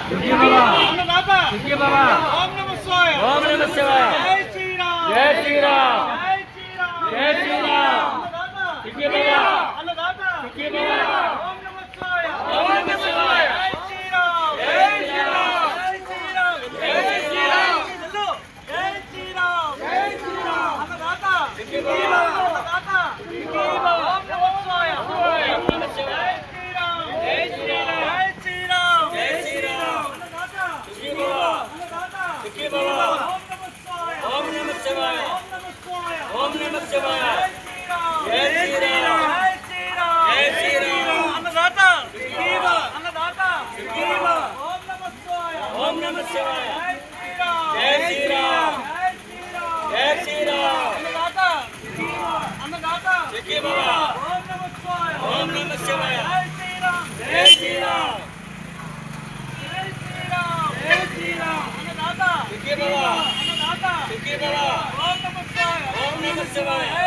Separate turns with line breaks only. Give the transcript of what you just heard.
सुखी भवा
अन्नदाता
सुखी भवा
ओम नमः शिवाय
ओम नमः शिवाय
जय श्री राम
जय श्री राम
जय श्री राम
जय श्री राम
अन्नदाता
सुखी भवा
अन्नदाता
सुखी भवा
ओम नमः शिवाय
ओम नमः शिवाय
जय श्री राम
जय श्री राम
जय श्री राम
जय श्री राम
जय श्री राम जय श्री राम अन्नदाता
सुखी भवा
अन्नदाता सुखी भवा ओम नमः शिवाय
ओम नमः शिवाय
जय श्री राम
जय श्री राम
जय श्री राम
जय श्री राम
अन्नदाता
सुखी भवा
अन्नदाता
सुखी भवा
ओम नमः शिवाय
ओम नमः शिवाय
ओम नमः शिवाय
ओम नमः शिवाय
जय श्री राम
जय श्री राम
जय श्री राम
जय श्री राम
अन्नदाता अन्नदाता
सुखी भवा
ओम नमः शिवाय
ओम नमः शिवाय
जय श्री राम
जय श्री राम
अन्नदाता अन्नदाता
सुखी भवा
ओम नमः शिवाय
ओम नमः शिवाय
जय श्री राम
जय श्री राम
जय श्री राम अन्नदाता
सुखी भवा
अन्नदाता
सुखी भवा
ओम नमः शिवाय
ओम नमः शिवाय